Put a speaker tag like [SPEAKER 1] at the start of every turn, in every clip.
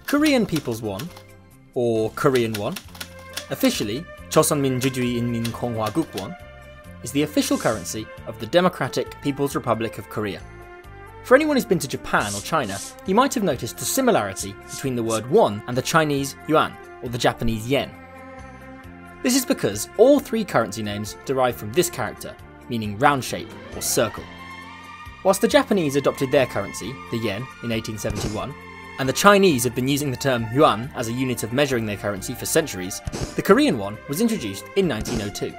[SPEAKER 1] Korean People's Won, or Korean Won, officially Chosunmin Jujuinmin Konghwaguk Won, is the official currency of the Democratic People's Republic of Korea. For anyone who's been to Japan or China, you might have noticed the similarity between the word won and the Chinese yuan, or the Japanese yen. This is because all three currency names derive from this character, meaning round shape or circle. Whilst the Japanese adopted their currency, the yen, in 1871, and the Chinese had been using the term yuan as a unit of measuring their currency for centuries, the Korean won was introduced in 1902.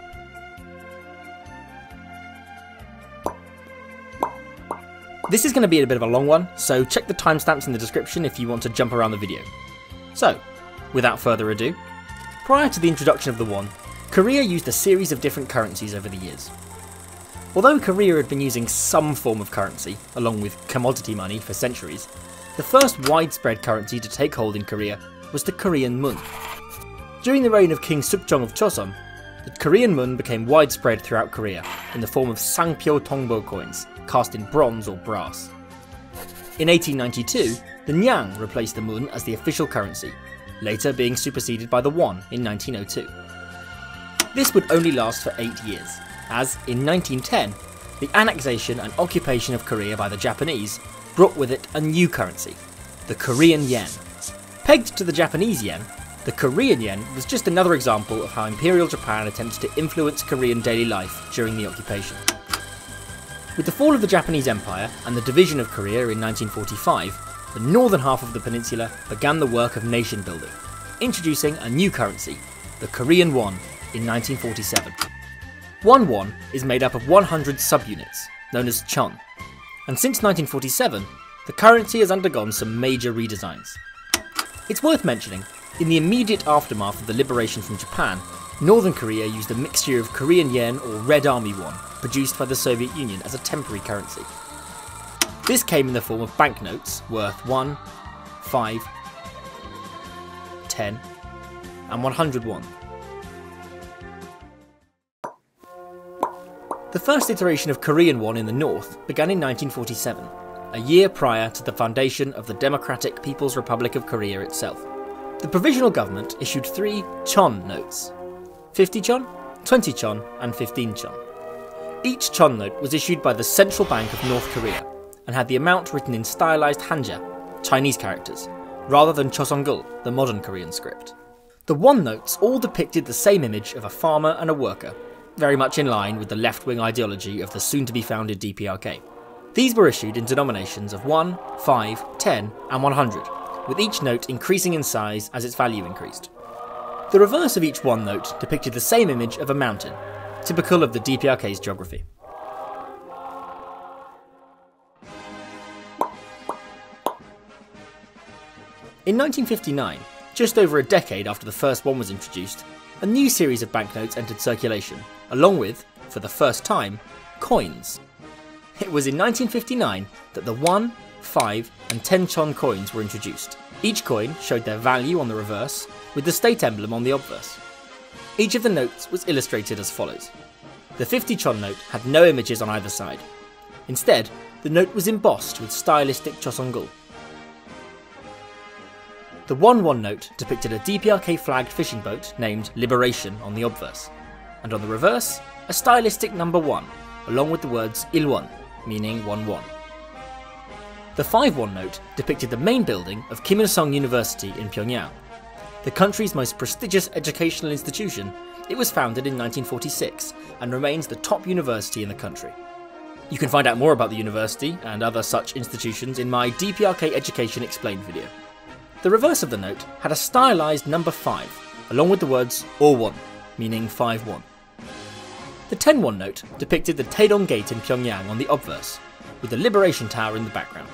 [SPEAKER 1] This is going to be a bit of a long one, so check the timestamps in the description if you want to jump around the video. So, without further ado, prior to the introduction of the won, Korea used a series of different currencies over the years. Although Korea had been using some form of currency, along with commodity money, for centuries, the first widespread currency to take hold in Korea was the Korean mun. During the reign of King Sukjong of Chosun, the Korean mun became widespread throughout Korea in the form of Sangpyo Tongbo coins, cast in bronze or brass. In 1892, the nyang replaced the mun as the official currency, later being superseded by the won in 1902. This would only last for 8 years, as in 1910, the annexation and occupation of Korea by the Japanese brought with it a new currency, the Korean yen. Pegged to the Japanese yen, the Korean yen was just another example of how Imperial Japan attempted to influence Korean daily life during the occupation. With the fall of the Japanese Empire and the division of Korea in 1945, the northern half of the peninsula began the work of nation building, introducing a new currency, the Korean won, in 1947. One won is made up of 100 subunits, known as chon, and since 1947, the currency has undergone some major redesigns. It's worth mentioning, in the immediate aftermath of the liberation from Japan, Northern Korea used a mixture of Korean yen or Red Army won, produced by the Soviet Union as a temporary currency. This came in the form of banknotes worth 1, 5, 10, and 100 won. The first iteration of Korean won in the north began in 1947, a year prior to the foundation of the Democratic People's Republic of Korea itself. The provisional government issued 3 chon notes: 50 chon, 20 chon, and 15 chon. Each chon note was issued by the Central Bank of North Korea and had the amount written in stylized hanja, Chinese characters, rather than Chosungeul, the modern Korean script. The won notes all depicted the same image of a farmer and a worker, very much in line with the left-wing ideology of the soon-to-be-founded DPRK. These were issued in denominations of 1, 5, 10, and 100, with each note increasing in size as its value increased. The reverse of each won note depicted the same image of a mountain, typical of the DPRK's geography. In 1959, just over a decade after the first won was introduced, a new series of banknotes entered circulation, along with, for the first time, coins. It was in 1959 that the 1, 5, and 10 chon coins were introduced. Each coin showed their value on the reverse, with the state emblem on the obverse. Each of the notes was illustrated as follows. The 50 chon note had no images on either side. Instead, the note was embossed with stylistic Chosungeul. The 1 won note depicted a DPRK flagged fishing boat named Liberation on the obverse, and on the reverse, a stylistic number 1, along with the words Ilwon, meaning 1 won. The 5 won note depicted the main building of Kim Il-sung University in Pyongyang. The country's most prestigious educational institution, it was founded in 1946 and remains the top university in the country. You can find out more about the university and other such institutions in my DPRK Education Explained video. The reverse of the note had a stylized number 5, along with the words Owon, meaning 5 won. The 10 won note depicted the Taedong Gate in Pyongyang on the obverse, with the Liberation Tower in the background.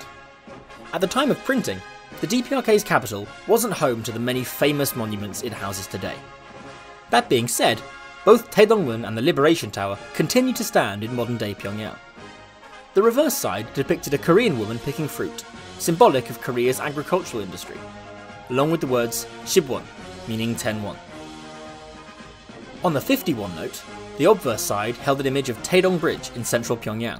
[SPEAKER 1] At the time of printing, the DPRK's capital wasn't home to the many famous monuments it houses today. That being said, both Taedongmun and the Liberation Tower continue to stand in modern-day Pyongyang. The reverse side depicted a Korean woman picking fruit, symbolic of Korea's agricultural industry, along with the words Shibwon, meaning 10 won. On the 50 won note, the obverse side held an image of Taedong Bridge in central Pyongyang.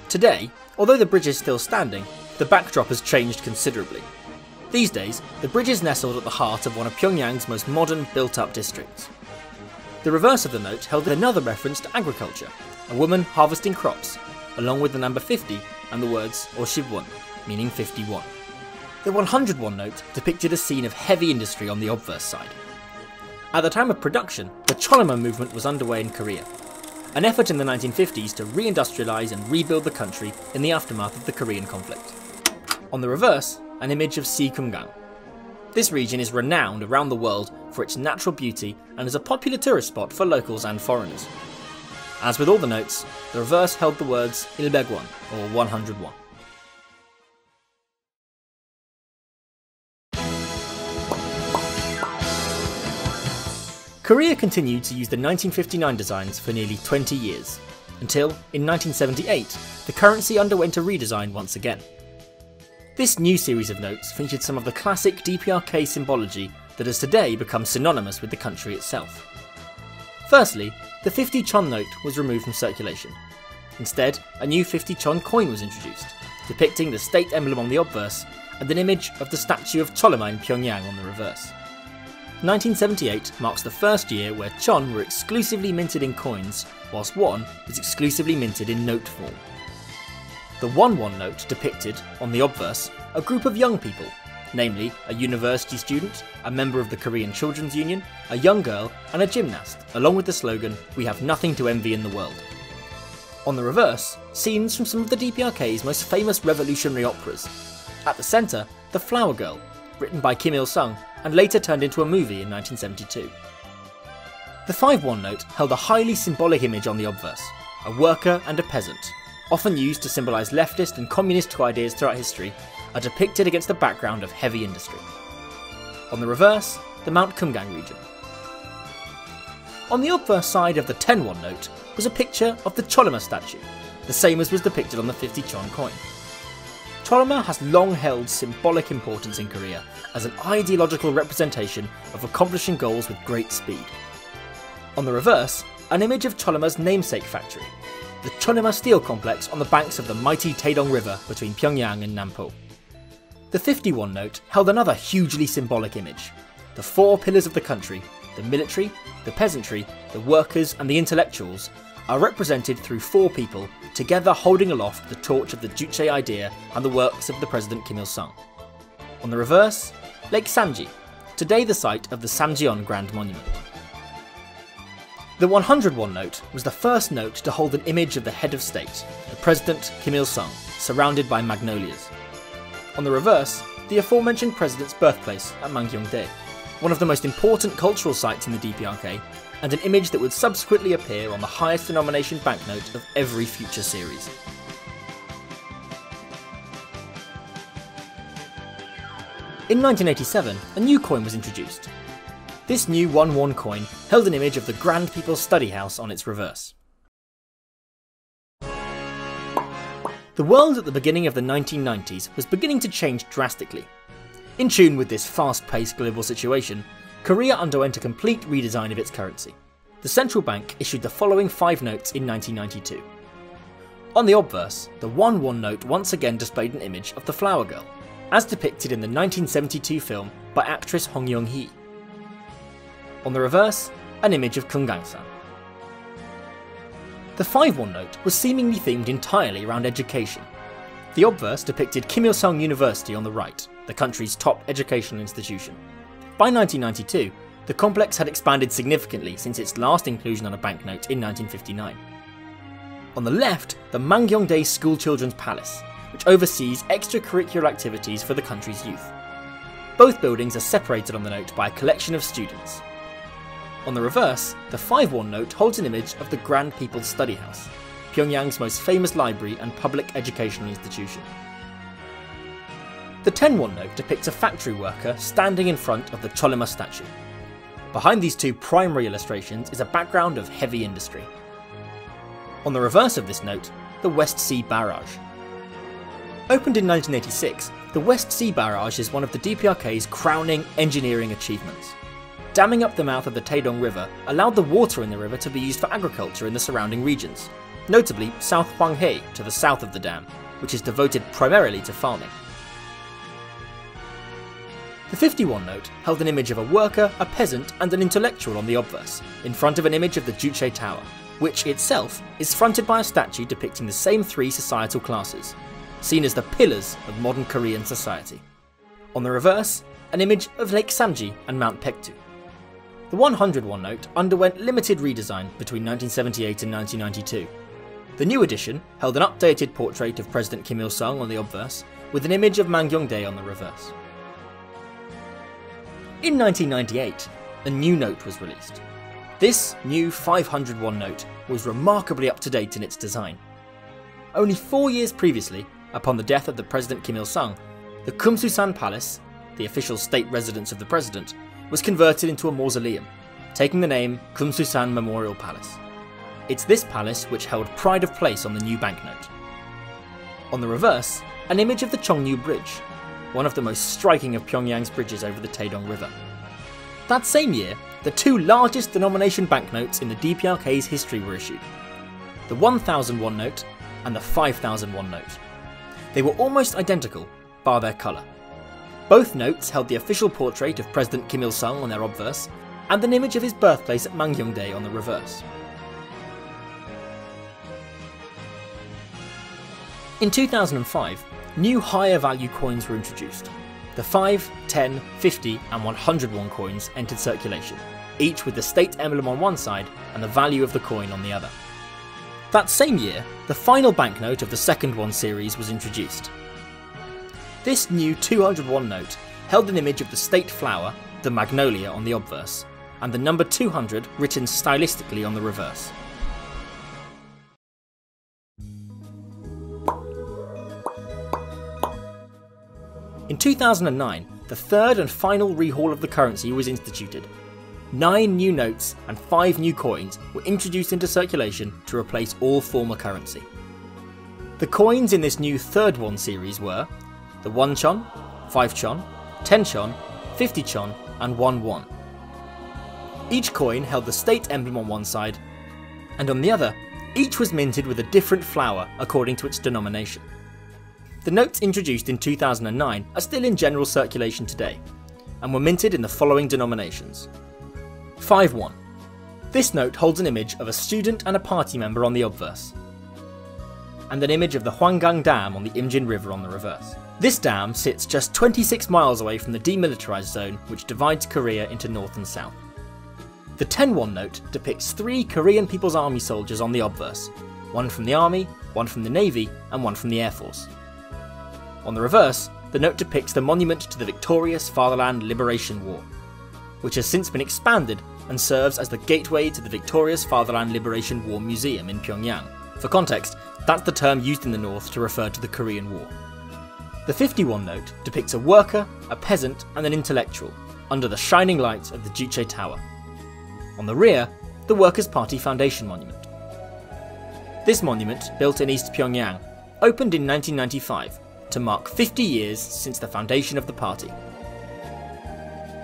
[SPEAKER 1] Today, although the bridge is still standing, the backdrop has changed considerably. These days, the bridge is nestled at the heart of one of Pyongyang's most modern built-up districts. The reverse of the note held another reference to agriculture, a woman harvesting crops, along with the number 50 and the words "50won", meaning 51. The 101 note depicted a scene of heavy industry on the obverse side. At the time of production, the Chollima movement was underway in Korea, an effort in the 1950s to re-industrialise and rebuild the country in the aftermath of the Korean conflict. On the reverse, an image of Kumgang. This region is renowned around the world for its natural beauty and is a popular tourist spot for locals and foreigners. As with all the notes, the reverse held the words 100won, or 101. Korea continued to use the 1959 designs for nearly 20 years, until, in 1978, the currency underwent a redesign once again. This new series of notes featured some of the classic DPRK symbology that has today become synonymous with the country itself. Firstly, the 50 chon note was removed from circulation. Instead, a new 50 chon coin was introduced, depicting the state emblem on the obverse and an image of the statue of Chollima in Pyongyang on the reverse. 1978 marks the first year where chon were exclusively minted in coins, whilst won was exclusively minted in note form. The 1-1 note depicted, on the obverse, a group of young people, namely a university student, a member of the Korean Children's Union, a young girl and a gymnast, along with the slogan, "We have nothing to envy in the world." On the reverse, scenes from some of the DPRK's most famous revolutionary operas. At the centre, The Flower Girl, written by Kim Il-sung and later turned into a movie in 1972. The 5-1 note held a highly symbolic image on the obverse, a worker and a peasant, often used to symbolise leftist and communist ideas throughout history, are depicted against the background of heavy industry. On the reverse, the Mount Kumgang region. On the obverse side of the 10-1 note was a picture of the Chollima statue, the same as was depicted on the 50 chon coin. Chollima has long held symbolic importance in Korea as an ideological representation of accomplishing goals with great speed. On the reverse, an image of Chollima's namesake factory, the Chollima Steel Complex on the banks of the mighty Taedong River between Pyongyang and Nampo. The 51 note held another hugely symbolic image. The four pillars of the country, the military, the peasantry, the workers and the intellectuals, are represented through four people, together holding aloft the torch of the Juche idea and the works of the President Kim Il-sung. On the reverse, Lake Sanji, today the site of the Samjeon Grand Monument. The 101 note was the first note to hold an image of the head of state, the President Kim Il-sung, surrounded by magnolias. On the reverse, the aforementioned president's birthplace at Wangjaesan, one of the most important cultural sites in the DPRK, and an image that would subsequently appear on the highest denomination banknote of every future series. In 1987, a new coin was introduced. This new 1-1 coin held an image of the Grand People's Study House on its reverse. The world at the beginning of the 1990s was beginning to change drastically. In tune with this fast-paced global situation, Korea underwent a complete redesign of its currency. The central bank issued the following 5 notes in 1992. On the obverse, the 1-1 note once again displayed an image of the Flower Girl, as depicted in the 1972 film by actress Hong Young-hee. On the reverse, an image of Wangjaesan. The 5-1 note was seemingly themed entirely around education. The obverse depicted Kim Il-sung University on the right, the country's top educational institution. By 1992, the complex had expanded significantly since its last inclusion on a banknote in 1959. On the left, the Wangjaesan School Children's Palace, which oversees extracurricular activities for the country's youth. Both buildings are separated on the note by a collection of students. On the reverse, the 5-1 note holds an image of the Grand People's Study House, Pyongyang's most famous library and public educational institution. The 10-1 note depicts a factory worker standing in front of the Chollima statue. Behind these two primary illustrations is a background of heavy industry. On the reverse of this note, the West Sea Barrage. Opened in 1986, the West Sea Barrage is one of the DPRK's crowning engineering achievements. Damming up the mouth of the Taedong River allowed the water in the river to be used for agriculture in the surrounding regions, notably South Hwanghae to the south of the dam, which is devoted primarily to farming. The 51 note held an image of a worker, a peasant and an intellectual on the obverse, in front of an image of the Juche Tower, which itself is fronted by a statue depicting the same three societal classes, seen as the pillars of modern Korean society. On the reverse, an image of Lake Samji and Mount Paektu. The 101 note underwent limited redesign between 1978 and 1992. The new edition held an updated portrait of President Kim Il-sung on the obverse, with an image of Mangyongdae on the reverse. In 1998, a new note was released. This new 501 note was remarkably up-to-date in its design. Only 4 years previously, upon the death of the President Kim Il-sung, the Kumsusan Palace, the official state residence of the president, was converted into a mausoleum, taking the name Kumsusan Memorial Palace. It's this palace which held pride of place on the new banknote. On the reverse, an image of the Cheongnu Bridge, one of the most striking of Pyongyang's bridges over the Taedong River. That same year, the two largest denomination banknotes in the DPRK's history were issued, the 1001 note and the 5001 note. They were almost identical, bar their colour. Both notes held the official portrait of President Kim Il-sung on their obverse, and an image of his birthplace at Mangyongdae on the reverse. In 2005, new higher value coins were introduced. The 5, 10, 50 and 100 won coins entered circulation, each with the state emblem on one side and the value of the coin on the other. That same year, the final banknote of the second won series was introduced. This new 201 note held an image of the state flower, the magnolia, on the obverse, and the number 200 written stylistically on the reverse. In 2009, the third and final rehaul of the currency was instituted. 9 new notes and 5 new coins were introduced into circulation to replace all former currency. The coins in this new third won series were the 1 chon, 5 chon, 10 chon, 50 chon and 1 won. Each coin held the state emblem on one side, and on the other, each was minted with a different flower according to its denomination. The notes introduced in 2009 are still in general circulation today, and were minted in the following denominations. 5 won. This note holds an image of a student and a party member on the obverse, and an image of the Hwangang Dam on the Imjin River on the reverse. This dam sits just 26 miles away from the demilitarized zone which divides Korea into north and south. The 10 won note depicts 3 Korean People's Army soldiers on the obverse, one from the Army, one from the Navy and one from the Air Force. On the reverse, the note depicts the monument to the victorious Fatherland Liberation War, which has since been expanded and serves as the gateway to the Victorious Fatherland Liberation War Museum in Pyongyang. For context, that's the term used in the north to refer to the Korean War. The 51 note depicts a worker, a peasant and an intellectual, under the shining lights of the Juche Tower. On the rear, the Workers' Party Foundation Monument. This monument, built in East Pyongyang, opened in 1995 to mark 50 years since the foundation of the party.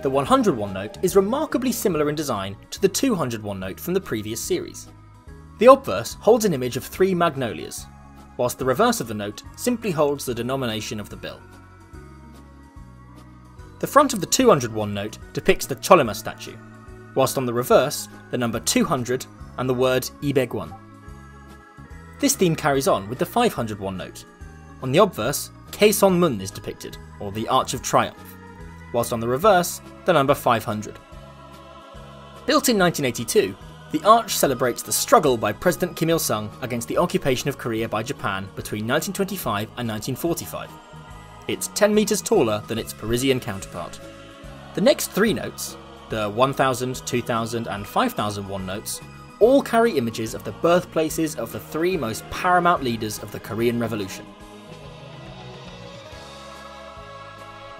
[SPEAKER 1] The 101 note is remarkably similar in design to the 201 note from the previous series. The obverse holds an image of 3 magnolias, whilst the reverse of the note simply holds the denomination of the bill. The front of the 201 note depicts the Cholema statue, whilst on the reverse, the number 200 and the word Ibegwan. This theme carries on with the 501 note. On the obverse, Kaesonmun is depicted, or the Arch of Triumph, whilst on the reverse, the number 500. Built in 1982, the arch celebrates the struggle by President Kim Il-sung against the occupation of Korea by Japan between 1925 and 1945. It's 10 metres taller than its Parisian counterpart. The next 3 notes, the 1000, 2000 and 5001 notes, all carry images of the birthplaces of the 3 most paramount leaders of the Korean Revolution.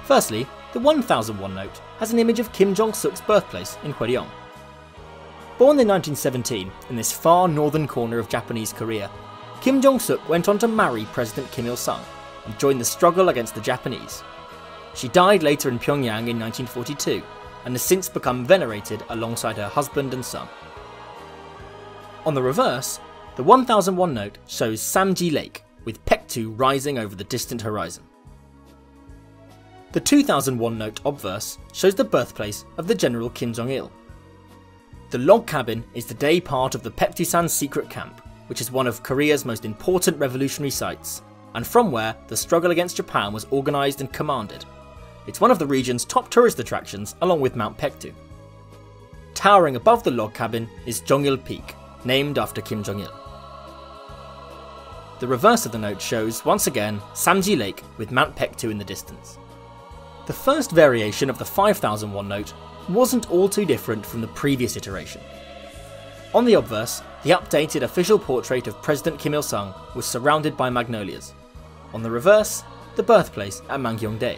[SPEAKER 1] Firstly, the 1001 note has an image of Kim Jong-suk's birthplace in Hwaryong. Born in 1917 in this far northern corner of Japanese Korea, Kim Jong-suk went on to marry President Kim Il-sung and joined the struggle against the Japanese. She died later in Pyongyang in 1942 and has since become venerated alongside her husband and son. On the reverse, the 1001 note shows Samji Lake with Paektu rising over the distant horizon. The 2001 note obverse shows the birthplace of the General Kim Jong-il. The log cabin is the day part of the Peptisan secret camp, which is one of Korea's most important revolutionary sites, and from where the struggle against Japan was organised and commanded. It's one of the region's top tourist attractions along with Mount Paektu. Towering above the log cabin is Jong-il Peak, named after Kim Jong-il. The reverse of the note shows, once again, Samji Lake with Mount Paektu in the distance. The first variation of the 5001 note wasn't all too different from the previous iteration. On the obverse, the updated official portrait of President Kim Il-sung was surrounded by magnolias. On the reverse, the birthplace at Mangyeongdae.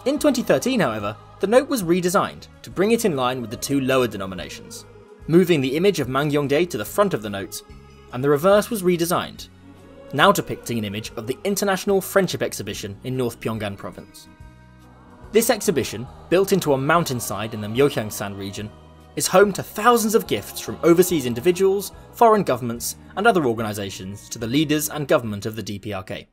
[SPEAKER 1] In 2013, however, the note was redesigned to bring it in line with the two lower denominations, moving the image of Mangyeongdae to the front of the note, and the reverse was redesigned, now depicting an image of the International Friendship Exhibition in North Pyongyang province. This exhibition, built into a mountainside in the Wangjaesan region, is home to thousands of gifts from overseas individuals, foreign governments, and other organisations to the leaders and government of the DPRK.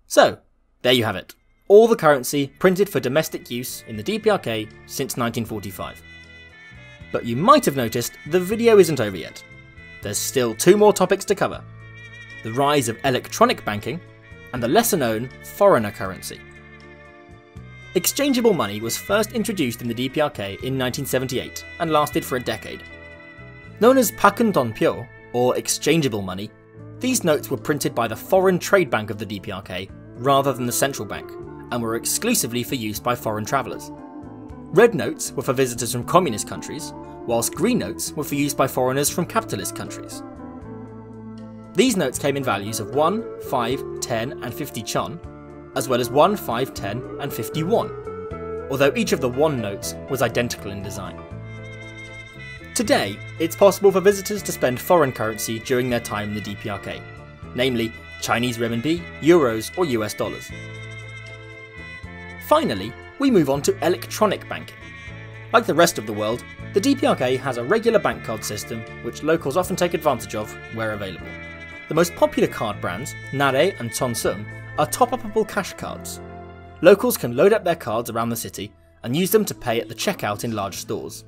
[SPEAKER 1] So, there you have it. All the currency printed for domestic use in the DPRK since 1945. But you might have noticed the video isn't over yet. There's still two more topics to cover: the rise of electronic banking and the lesser known foreigner currency. Exchangeable money was first introduced in the DPRK in 1978 and lasted for a decade. Known as Pakun Donpyo, or exchangeable money, these notes were printed by the Foreign Trade Bank of the DPRK rather than the central bank, and were exclusively for use by foreign travellers. Red notes were for visitors from communist countries, whilst green notes were for use by foreigners from capitalist countries. These notes came in values of 1, 5, 10 and 50 chon, as well as 1, 5, 10 and 51, although each of the won notes was identical in design. Today, it's possible for visitors to spend foreign currency during their time in the DPRK, namely Chinese renminbi, euros or US dollars. Finally, we move on to electronic banking. Like the rest of the world, the DPRK has a regular bank card system which locals often take advantage of where available. The most popular card brands, Nare and Chonsung, are top-upable cash cards. Locals can load up their cards around the city and use them to pay at the checkout in large stores.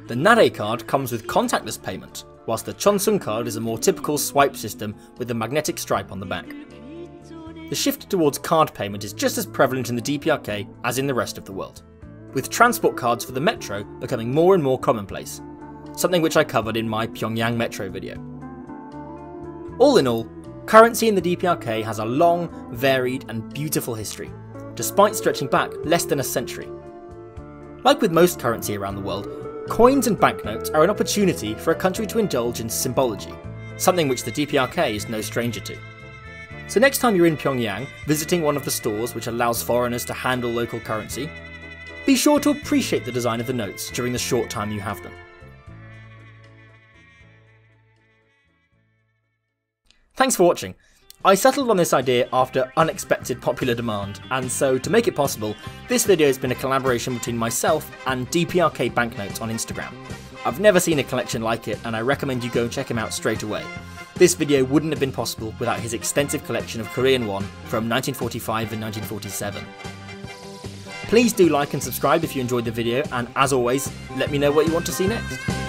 [SPEAKER 1] The Nare card comes with contactless payment, whilst the Chonsung card is a more typical swipe system with the magnetic stripe on the back. The shift towards card payment is just as prevalent in the DPRK as in the rest of the world, with transport cards for the metro becoming more and more commonplace, something which I covered in my Pyongyang metro video. All in all, currency in the DPRK has a long, varied and beautiful history, despite stretching back less than a century. Like with most currency around the world, coins and banknotes are an opportunity for a country to indulge in symbology, something which the DPRK is no stranger to. So next time you're in Pyongyang visiting one of the stores which allows foreigners to handle local currency, be sure to appreciate the design of the notes during the short time you have them. Thanks for watching. I settled on this idea after unexpected popular demand, and so to make it possible, this video has been a collaboration between myself and DPRK Banknotes on Instagram. I've never seen a collection like it, and I recommend you go and check him out straight away. This video wouldn't have been possible without his extensive collection of Korean won from 1945 and 1947. Please do like and subscribe if you enjoyed the video, and as always, let me know what you want to see next.